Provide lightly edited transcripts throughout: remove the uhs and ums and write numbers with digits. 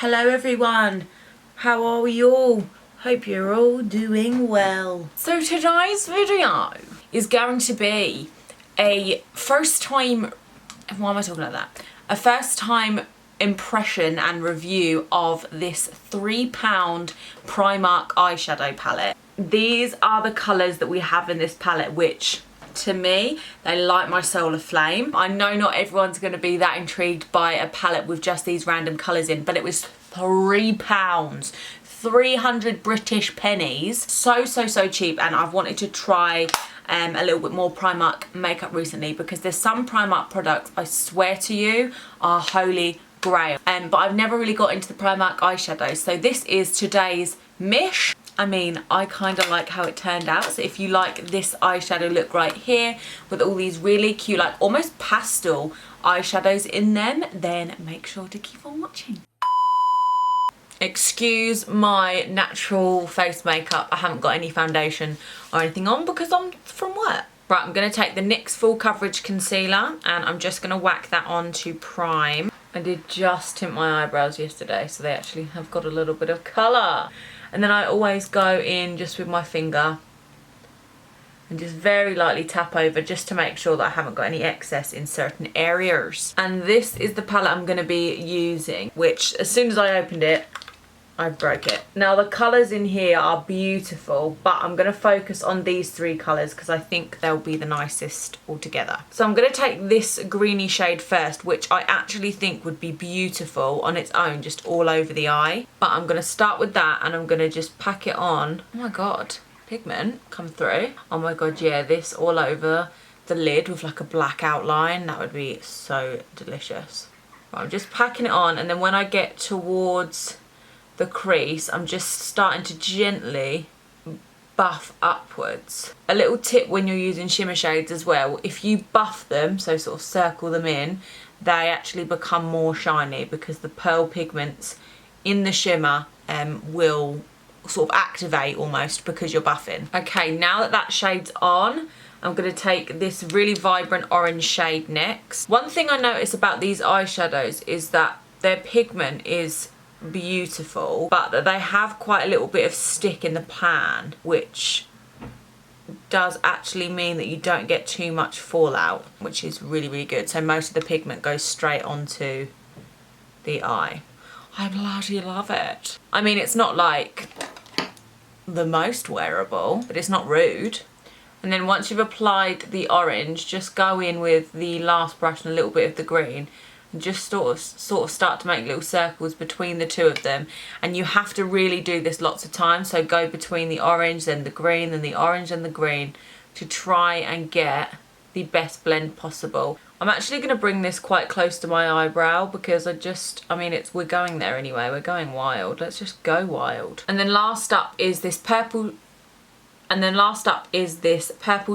Hello everyone, how are we all? Hope you're all doing well. So today's video is going to be a first time, why am I talking like that? A first time impression and review of this £3 Primark eyeshadow palette. These are the colours that we have in this palette, which to me, they light my soul aflame. I know not everyone's going to be that intrigued by a palette with just these random colours in, but it was £3, 300 British pennies. So cheap, and I've wanted to try a little bit more Primark makeup recently because there's some Primark products, I swear to you, are holy grail. But I've never really got into the Primark eyeshadows. So this is today's mish. I mean, I kind of like how it turned out. So if you like this eyeshadow look right here with all these really cute, like almost pastel eyeshadows in them, then make sure to keep on watching. Excuse my natural face makeup. I haven't got any foundation or anything on because I'm from work. Right, I'm going to take the NYX Full Coverage Concealer and I'm just going to whack that on to prime. I did just tint my eyebrows yesterday, so they actually have got a little bit of colour. And then I always go in just with my finger and just very lightly tap over just to make sure that I haven't got any excess in certain areas. And this is the palette I'm going to be using, which as soon as I opened it, I broke it. Now the colours in here are beautiful, but I'm going to focus on these three colours because I think they'll be the nicest altogether. So I'm going to take this greeny shade first, which I actually think would be beautiful on its own, just all over the eye. But I'm going to start with that and I'm going to just pack it on. Oh my god, pigment come through. Oh my god, yeah, this all over the lid with like a black outline. That would be so delicious. Right, I'm just packing it on, and then when I get towards the crease, I'm just starting to gently buff upwards. A little tip when you're using shimmer shades as well, if you buff them, so sort of circle them in, they actually become more shiny because the pearl pigments in the shimmer will sort of activate almost because you're buffing. Okay, now that that shade's on, I'm going to take this really vibrant orange shade next. One thing I notice about these eyeshadows is that their pigment is beautiful, but that they have quite a little bit of stick in the pan, which does actually mean that you don't get too much fallout, which is really good. So most of the pigment goes straight onto the eye. I bloody love it. I mean, it's not like the most wearable, but it's not rude. And then once you've applied the orange, just go in with the last brush and a little bit of the green and just sort of start to make little circles between the two of them. And you have to really do this lots of times, so go between the orange then the green, then the orange and the green, to try and get the best blend possible. I'm actually going to bring this quite close to my eyebrow because we're going there anyway, we're going wild, let's just go wild. And then last up is this purple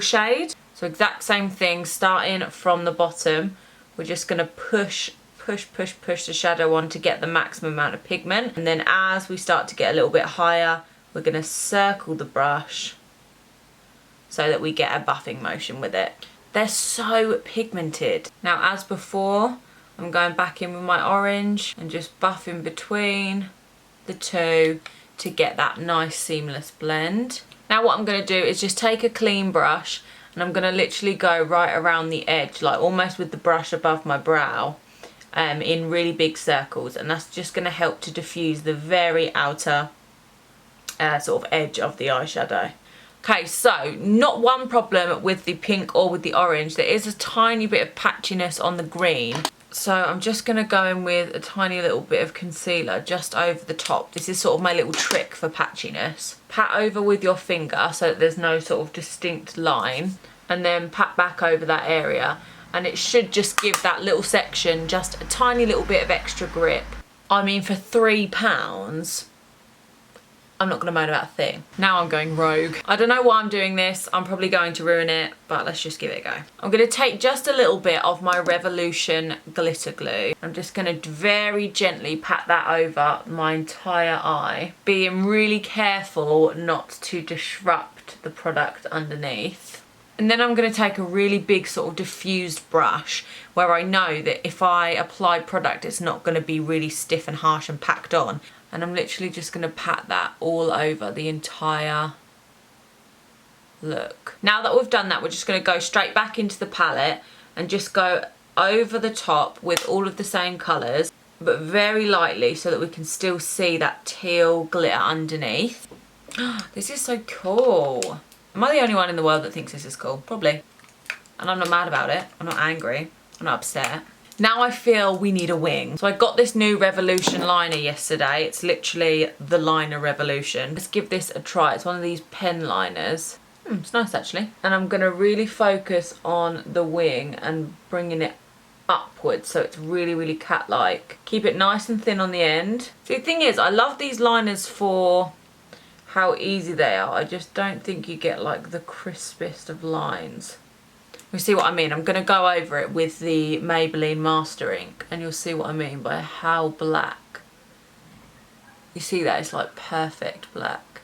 shade. So exact same thing, starting from the bottom. We're just going to push the shadow on to get the maximum amount of pigment. And then as we start to get a little bit higher, we're going to circle the brush so that we get a buffing motion with it. They're so pigmented. Now, as before, I'm going back in with my orange and just buffing between the two to get that nice seamless blend. Now what I'm going to do is just take a clean brush and I'm going to literally go right around the edge, like almost with the brush above my brow, in really big circles. And that's just going to help to diffuse the very outer sort of edge of the eyeshadow. Okay, so not one problem with the pink or with the orange. There is a tiny bit of patchiness on the green. So I'm just going to go in with a tiny little bit of concealer just over the top. This is sort of my little trick for patchiness. Pat over with your finger so that there's no sort of distinct line, and then pat back over that area, and it should just give that little section just a tiny little bit of extra grip. I mean, for £3, I'm not going to moan about a thing. Now I'm going rogue. I don't know why I'm doing this. I'm probably going to ruin it, but let's just give it a go. I'm going to take just a little bit of my Revolution glitter glue. I'm just going to very gently pat that over my entire eye, being really careful not to disrupt the product underneath. And then I'm going to take a really big sort of diffused brush where I know that if I apply product, it's not going to be really stiff and harsh and packed on. And I'm literally just going to pat that all over the entire look. Now that we've done that, we're just going to go straight back into the palette and just go over the top with all of the same colours, but very lightly so that we can still see that teal glitter underneath. This is so cool. Am I the only one in the world that thinks this is cool? Probably. And I'm not mad about it. I'm not angry. I'm not upset. Now I feel we need a wing. So I got this new Revolution liner yesterday. It's literally the liner Revolution. Let's give this a try. It's one of these pen liners. It's nice actually. And I'm going to really focus on the wing and bringing it upwards so it's really, really cat-like. Keep it nice and thin on the end. See, the thing is, I love these liners for how easy they are. I just don't think you get like the crispest of lines. You see what I mean? I'm going to go over it with the Maybelline Master Ink and you'll see what I mean by how black. You see that? It's like perfect black.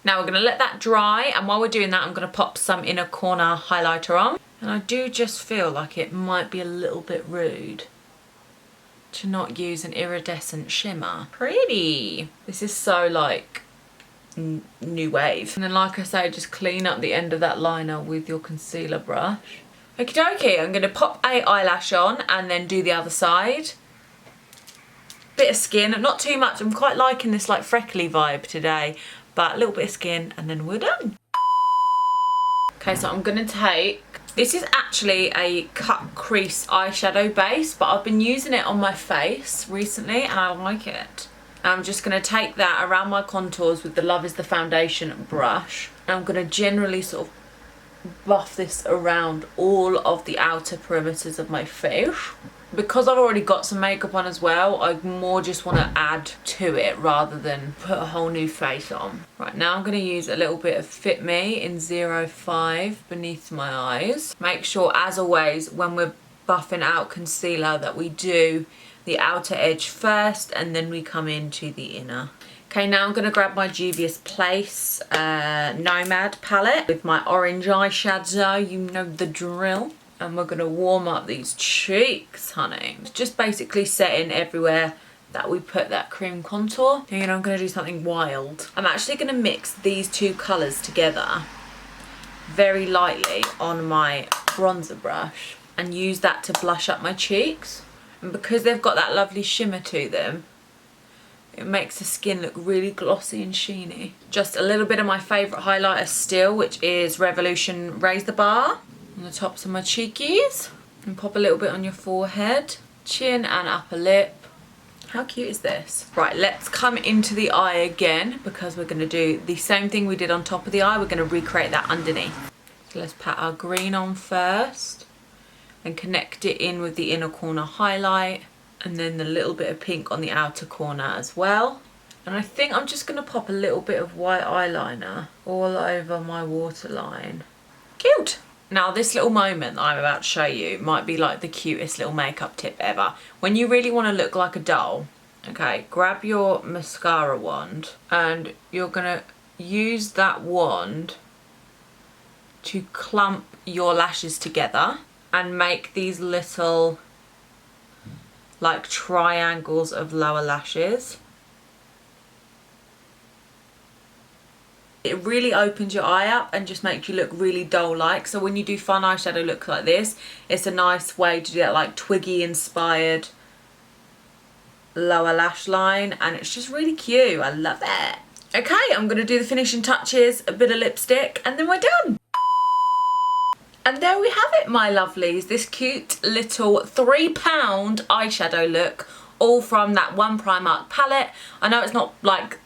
Now we're going to let that dry, and while we're doing that I'm going to pop some inner corner highlighter on. And I do just feel like it might be a little bit rude to not use an iridescent shimmer. Pretty! This is so like new wave. And then like I say, just clean up the end of that liner with your concealer brush. Okie dokie, I'm going to pop a eyelash on and then do the other side. Bit of skin, not too much. I'm quite liking this like freckly vibe today, but a little bit of skin and then we're done. Okay, so I'm going to take, this is actually a cut crease eyeshadow base, but I've been using it on my face recently and I like it. I'm just going to take that around my contours with the Love is the Foundation brush. And I'm going to generally sort of buff this around all of the outer perimeters of my face. Because I've already got some makeup on as well, I more just want to add to it rather than put a whole new face on. Right, now I'm going to use a little bit of Fit Me in 05 beneath my eyes. Make sure, as always, when we're buffing out concealer that we do the outer edge first and then we come into the inner. Okay, now I'm going to grab my Juvia's Place Nomad palette with my orange eyeshadow, you know the drill. And we're going to warm up these cheeks, honey. It's just basically setting everywhere that we put that cream contour. And you know, I'm going to do something wild. I'm actually going to mix these two colours together very lightly on my bronzer brush and use that to blush up my cheeks. And because they've got that lovely shimmer to them, it makes the skin look really glossy and sheeny. Just a little bit of my favourite highlighter still, which is Revolution Raise the Bar on the tops of my cheekies. And pop a little bit on your forehead, chin and upper lip. How cute is this? Right, let's come into the eye again because we're going to do the same thing we did on top of the eye. We're going to recreate that underneath. So let's pat our green on first and connect it in with the inner corner highlight, and then the little bit of pink on the outer corner as well. And I think I'm just going to pop a little bit of white eyeliner all over my waterline. Cute! Now this little moment that I'm about to show you might be like the cutest little makeup tip ever. When you really want to look like a doll, okay, grab your mascara wand and you're going to use that wand to clump your lashes together and make these little like triangles of lower lashes. It really opens your eye up and just makes you look really doll-like. So when you do fun eyeshadow looks like this, it's a nice way to do that like Twiggy inspired lower lash line, and it's just really cute. I love it. Okay, I'm going to do the finishing touches, a bit of lipstick, and then we're done. And there we have it, my lovelies. This cute little £3 eyeshadow look, all from that one Primark palette. I know it's not like,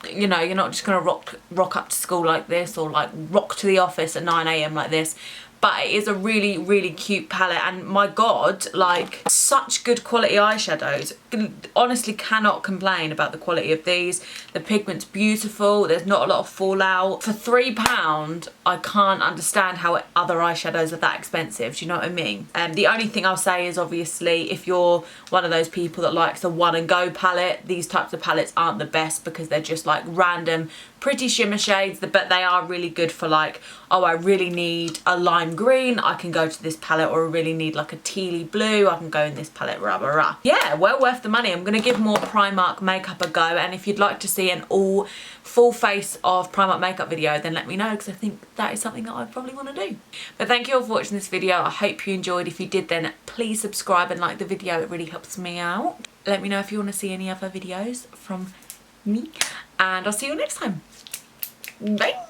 you know, you're not just going to rock up to school like this or like rock to the office at 9 AM like this. But it is a really, really cute palette, and my God, like such good quality eyeshadows. Honestly cannot complain about the quality of these. The pigment's beautiful, there's not a lot of fallout. For £3, I can't understand how other eyeshadows are that expensive, do you know what I mean? The only thing I'll say is obviously if you're one of those people that likes a one and go palette, these types of palettes aren't the best because they're just like random pretty shimmer shades, but they are really good for like, oh, I really need a lime green, I can go to this palette, or I really need like a tealy blue, I can go in this palette, rah, rah, rah. Yeah, well worth the money. I'm going to give more Primark makeup a go, and if you'd like to see an all full face of Primark makeup video, then let me know, because I think that is something that I probably want to do. But thank you all for watching this video. I hope you enjoyed. If you did, then please subscribe and like the video. It really helps me out. Let me know if you want to see any other videos from me, and I'll see you next time. Bye.